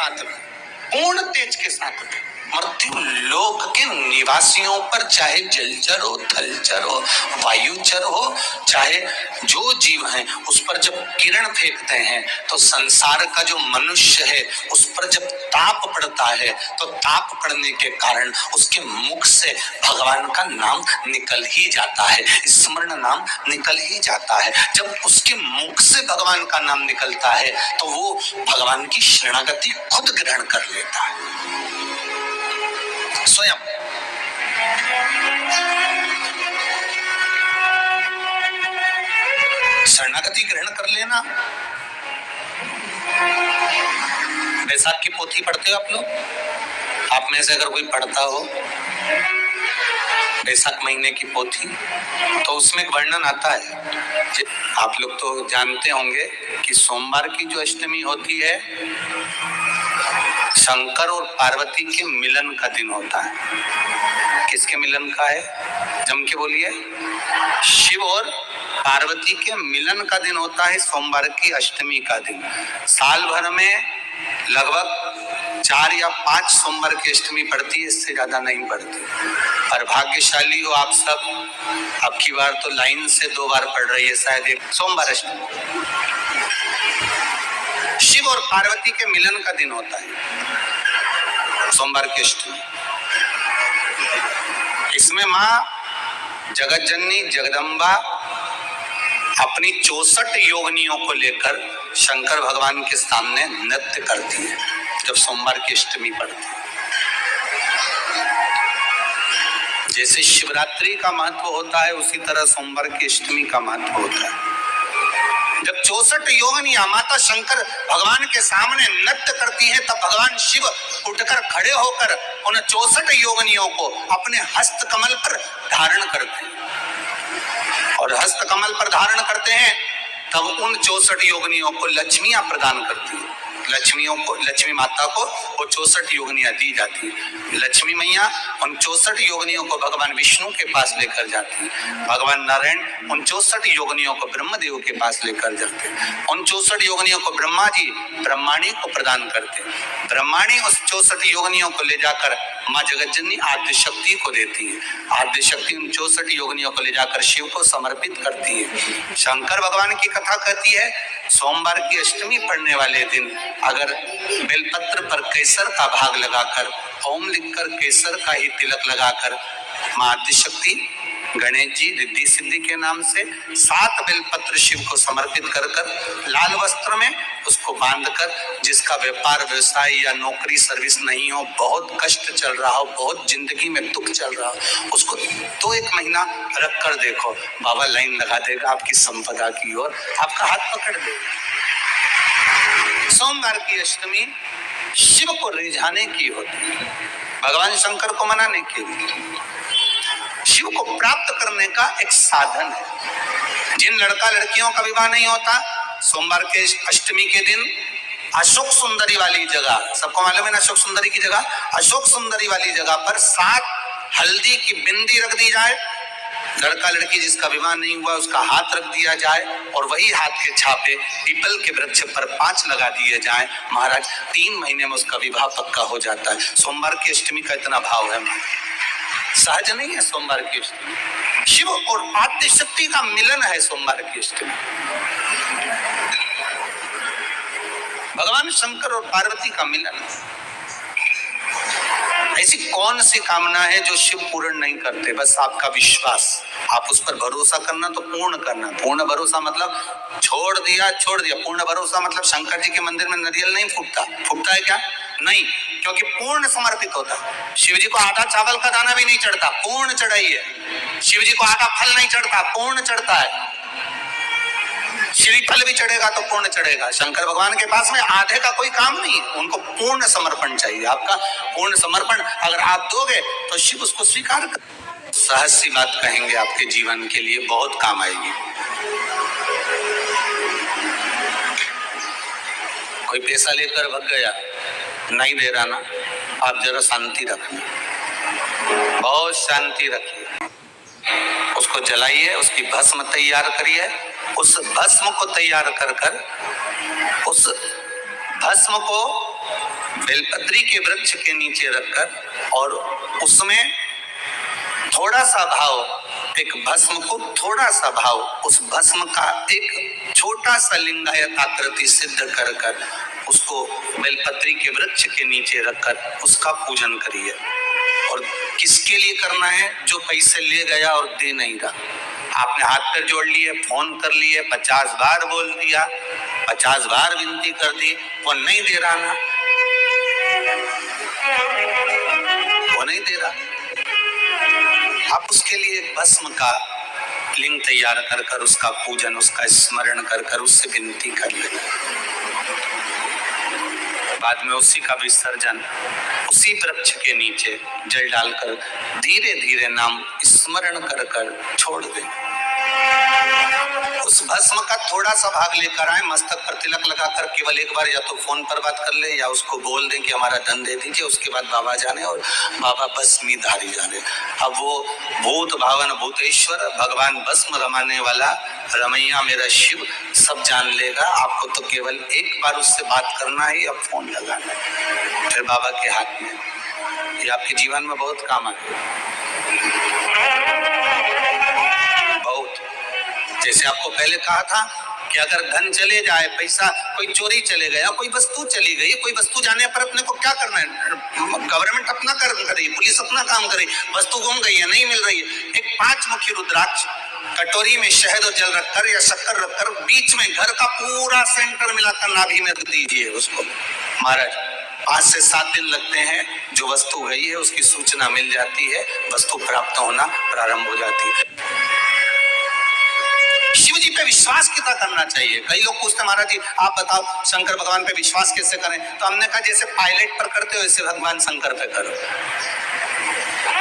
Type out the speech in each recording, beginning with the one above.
साथ में, पूर्ण तेज के साथ में मृत्यु लोक के निवासियों पर, चाहे जलचर हो, थलचर हो, वायुचर हो, चाहे जो जीव हैं, उस पर जब किरण फेंकते हैं तो संसार का जो मनुष्य है उस पर जब ताप पड़ता है तो ताप पड़ने के कारण उसके मुख से भगवान का नाम निकल ही जाता है, स्मरण नाम निकल ही जाता है। जब उसके मुख से भगवान का नाम निकलता है तो वो भगवान की शरणागति खुद ग्रहण कर लेता है स्वयं। शरणागति ग्रहण कर लेना। बैसाख की पोथी पढ़ते हो आप लोग? आप में से अगर कोई पढ़ता हो बैसाख महीने की पोथी, तो उसमें एक वर्णन आता है। आप लोग तो जानते होंगे कि सोमवार की जो अष्टमी होती है शंकर और पार्वती के मिलन का दिन होता है। किसके मिलन का है? जम के बोलिए। शिव और पार्वती के मिलन का दिन होता है सोमवार की अष्टमी का दिन। साल भर में लगभग 4 या 5 सोमवार की अष्टमी पड़ती है, इससे ज्यादा नहीं पड़ती। पर भाग्यशाली हो आप सब, अब की बार तो लाइन से 2 बार पड़ रही है शायद एक सोमवार अष्टमी। शिव और पार्वती के मिलन का दिन होता है सोमवार की अष्टमी। इसमें मां जगत जननी जगदम्बा अपनी 64 योगिनियों को लेकर शंकर भगवान के सामने नृत्य करती है जब सोमवार की अष्टमी पड़ती है। जैसे शिवरात्रि का महत्व होता है उसी तरह सोमवार की अष्टमी का महत्व होता है। जब 64 योगिनियां माता शंकर भगवान के सामने नृत्य करती हैं तब भगवान शिव उठकर खड़े होकर उन 64 योगिनियों को अपने हस्त कमल पर धारण करते हैं और हस्त कमल पर धारण करते हैं तब उन 64 योगिनियों को लक्ष्मियां प्रदान करती है। लक्ष्मियों को, लक्ष्मी माता को वो 64 योगिनियां दी जाती है। लक्ष्मी मैया उन 64 योगिनियों को भगवान विष्णु के पास लेकर जाती है। भगवान नारायण उन 64 योगिनियों को ब्रह्मदेव के पास लेकर जाते हैं। उन 64 योगिनियों को ब्रह्मा जी ब्रह्माणी को प्रदान करते हैं। ब्रह्माणी उस 64 योगिनियों को ले जाकर माँ जगत जननी आद्य शक्ति को देती है। आद्य शक्ति उन 64 योगिनियों को ले जाकर शिव को समर्पित करती है। शंकर भगवान की कथा कहती है सोमवार की अष्टमी पड़ने वाले दिन अगर बेलपत्र पर केसर का भाग लगाकर, ओम लिखकर केसर का ही तिलक लगाकर मां आदिशक्ति गणेश जी रिद्धि सिद्धि के नाम से 7 बेलपत्र शिव को समर्पित कर लाल वस्त्र में उसको बांधकर, जिसका व्यापार व्यवसाय या नौकरी सर्विस नहीं हो, बहुत कष्ट चल रहा हो, बहुत जिंदगी में दुख चल रहा हो, उसको 1 महीना रख कर देखो, बाबा लाइन लगा देगा आपकी संपदा की ओर, आपका हाथ पकड़ देगा। सोमवार की अष्टमी शिव को रिझाने की होती है, भगवान शंकर को मनाने के लिए, शिव को प्राप्त करने का एक साधन है। जिन लड़का लड़कियों का विवाह नहीं होता सोमवार के अष्टमी के दिन अशोक सुंदरी वाली जगह, सबको मालूम है ना अशोक सुंदरी की जगह, अशोक सुंदरी वाली जगह पर 7 हल्दी की बिंदी रख दी जाए। लड़का लड़की जिसका विवाह नहीं हुआ उसका हाथ रख दिया जाए और वही हाथ के छापे पीपल के वृक्ष पर 5 लगा दिए जाए। महाराज 3 महीने में उसका विवाह पक्का हो जाता है। सोमवार की अष्टमी का इतना भाव है, सहज नहीं है। सोमवार की अष्टमी शिव और आद्य शक्ति का मिलन है। सोमवार की अष्टमी भगवान शंकर और पार्वती का मिलन है। ऐसी कौन सी कामना है जो शिव पूर्ण नहीं करते? बस आपका विश्वास, आप उस पर भरोसा करना तो पूर्ण करना। पूर्ण भरोसा मतलब छोड़ दिया। पूर्ण भरोसा मतलब शंकर जी के मंदिर में नरियल नहीं फूटता है क्या? नहीं, क्योंकि पूर्ण समर्पित होता है। शिव जी को आधा चावल का दाना भी नहीं चढ़ता, पूर्ण चढ़ाई है। शिव जी को आधा फल नहीं चढ़ता, पूर्ण चढ़ता है। श्रीफल भी चढ़ेगा तो पूर्ण चढ़ेगा। शंकर भगवान के पास में आधे का कोई काम नहीं है, उनको पूर्ण समर्पण चाहिए। आपका पूर्ण समर्पण अगर आप दोगे तो शिव उसको स्वीकार कर। सहज सी बात कहेंगे, आपके जीवन के लिए बहुत काम आएगी। कोई पैसा लेकर भग गया, नहीं दे रहा ना, आप जरा शांति रखना, बहुत शांति रखिए, उसको जलाइए, उसकी भस्म तैयार करिए। उस भस्म को तैयार कर उस भस्म को बेलपत्री के वृक्ष के नीचे रखकर और उसमें थोड़ा सा भाव, एक भस्म को थोड़ा सा भाव, उस भस्म का एक छोटा सा लिंगायत आकृति सिद्ध कर कर उसको बेलपत्री के वृक्ष के नीचे रखकर उसका पूजन करिए। और किसके लिए करना है? जो पैसे ले गया और दे नहीं रहा। आपने हाथ पैर जोड़ लिए, फोन कर लिए, 50 बार बोल दिया, 50 बार विनती कर दी, वो नहीं दे रहा ना, वो नहीं दे रहा। आप उसके लिए भस्म का लिंग तैयार कर कर उसका पूजन, उसका स्मरण कर कर उससे विनती कर लेना। बाद में उसी का विसर्जन उसी वृक्ष के नीचे जल डालकर धीरे धीरे नाम स्मरण कर कर छोड़ दें। उस भस्म का थोड़ा सा भाग लेकर आए, मस्तक पर तिलक लगाकर केवल एक बार या तो फोन पर बात कर ले या उसको बोल दें कि हमारा धन दे दीजिए। उसके बाद बाबा जाने और बाबा भस्मी धारी जाने। अब वो भूत भावन भूतेश्वर भगवान भस्म रमाने वाला रमैया मेरा शिव सब जान लेगा। आपको तो केवल एक बार उससे बात करना है या फोन लगाना है, फिर बाबा के हाथ में। ये आपके जीवन में बहुत काम आएगा, बहुत। जैसे आपको पहले कहा था कि अगर धन चले जाए, पैसा कोई चोरी चले गया, कोई वस्तु चली गई, कोई वस्तु जाने पर अपने को क्या करना है? गवर्नमेंट अपना काम करे, पुलिस अपना काम करे, वस्तु गुम गई है, नहीं मिल रही है, एक 5 मुखी रुद्राक्ष कटोरी में शहद और जल रखकर या शक्कर रखकर बीच में घर का पूरा सेंटर मिलाकर नाभि में रख दीजिए उसको। महाराज 5 से 7 दिन लगते हैं, जो वस्तु गई है उसकी सूचना मिल जाती है, वस्तु प्राप्त होना प्रारंभ हो जाती है। शिव जी पे विश्वास कितना करना चाहिए? कई लोग पूछते महाराज जी आप बताओ शंकर भगवान पे विश्वास कैसे करें? तो हमने कहा जैसे पायलट पर करते हो वैसे भगवान शंकर पे करो।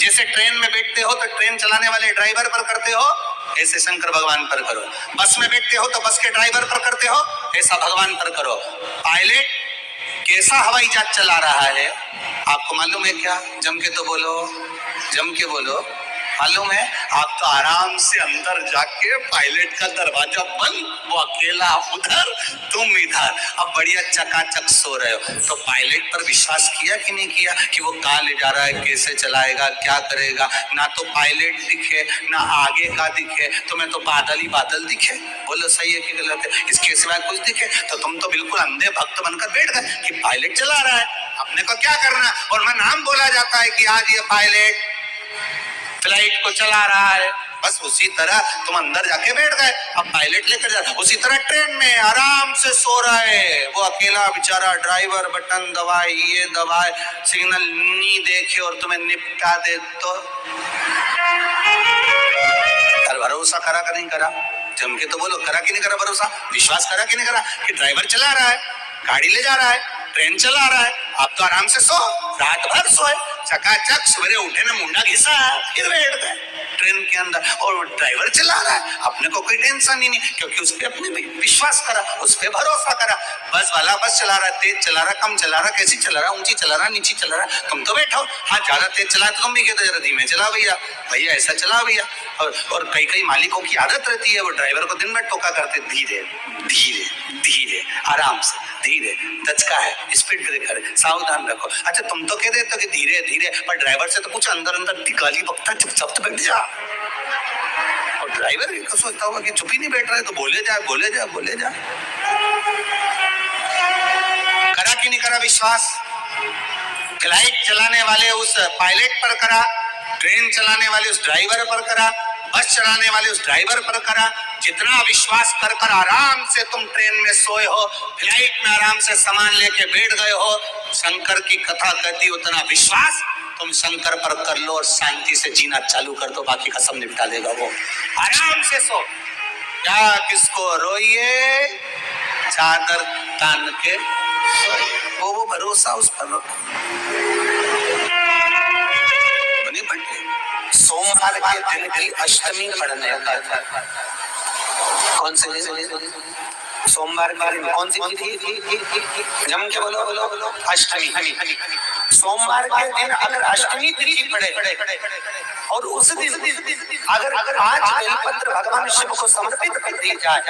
जैसे ट्रेन में बैठते हो तो ट्रेन चलाने वाले ड्राइवर पर करते हो, ऐसे शंकर भगवान पर करो। बस में बैठते हो तो बस के ड्राइवर पर करते हो, ऐसा भगवान पर करो। पायलट कैसा हवाई जहाज चला रहा है आपको मालूम है क्या? जम के तो बोलो, जम के बोलो। मालूम है? आप तो आराम से अंदर जाके पायलट का दरवाजा बंद, वो अकेला उधर, तुम इधर, अब बढ़िया चकाचक सो रहे हो। तो पायलट पर विश्वास किया कि नहीं किया कि वो कहाँ ले जा रहा है, कैसे चलाएगा, क्या करेगा? ना तो पायलट दिखे ना आगे का दिखे, तुम्हें तो बादल ही बादल दिखे। बोलो सही है कि गलत है? इसके सिवाय कुछ दिखे तो तुम तो बिल्कुल अंधे भक्त बनकर बैठ गए कि पायलट चला रहा है, अपने को क्या करना? और मैं नाम बोला जाता है कि आज ये पायलट फ्लाइट को चला रहा है, बस उसी तरह तुम अंदर जाके बैठ गए, अब पायलट लेकर जा। उसी तरह ट्रेन में आराम से सो रहा है वो अकेला बेचारा ड्राइवर, बटन दबाए, ये दबाए, सिग्नल नहीं देखे और तुम्हें निपटा दे तो भरोसा करा कि नहीं करा? जम के तो बोलो, करा कि नहीं करा भरोसा? विश्वास करा कि नहीं करा कि ड्राइवर चला रहा है, गाड़ी ले जा रहा है, ट्रेन चला रहा है, आप तो आराम से सो, रात भर सोए, चकाचक सवेरे उठे ना मुंडा घिसा फिर बैठ गए ट्रेन के अंदर, और ड्राइवर चला रहा है, अपने को कोई टेंशन ही नहीं क्योंकि उस पर अपने विश्वास करा, उस पर भरोसा करा। बस वाला बस चला रहा है, तेज चला रहा, कम चला रहा, कैसी चला रहा, ऊंची चला रहा, नीची चला रहा, तुम तो बैठो। हाँ ज्यादा तेज चला तो तुम भी कहते जरा धीमे चला भैया, भैया ऐसा चला भैया। और कई मालिकों की आदत रहती है, वो ड्राइवर को दिन भर टोका करते, धीरे धीरे धीरे, आराम से धीरे, दचका है, स्पीड ब्रेकर है, सावधान रखो। अच्छा तुम तो कह देते हो कि धीरे धीरे, पर ड्राइवर से तो कुछ अंदर अंदर गाली बकता, चुपचाप तो बैठ जा। और ड्राइवर भी सोचता होगा कि चुप ही नहीं बैठ रहा है तो बोले जा बोले जा बोले जा। करा कि नहीं करा विश्वास? फ्लाइट चलाने वाले उस पायलट पर करा, ट्रेन चलाने वाले उस ड्राइवर पर करा, बस चलाने वाले उस ड्राइवर पर करा। जितना विश्वास कर कर आराम से तुम ट्रेन में सोए हो, फ्लाइट में आराम से सामान लेके बैठ गए हो, शंकर की कथा कहती उतना विश्वास तुम शंकर पर कर लो और शांति से जीना चालू कर दो, बाकी का सब निपटा देगा वो। आराम से सो, क्या किसको रोइए, चादर तान के वो भरोसा उस पर रखो। सोमवार के दिन की अष्टमी पढ़ने का, कौन से सोमवार के दिन कौन सी तिथि? जम के बोलो अष्टमी। सोमवार के दिन अगर अष्टमी तिथि पड़े और उस दिन अगर आज बेलपत्र भगवान शिव को समर्पित कर दी जाए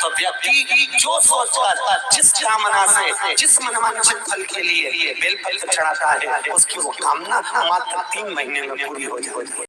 तो व्यक्ति जो सोचकर जिस कामना से जिस मनवांछित फल के लिए बेलपत्र चढ़ाता है उसकी वो कामना मात्र 3 महीने में पूरी हो जाती है।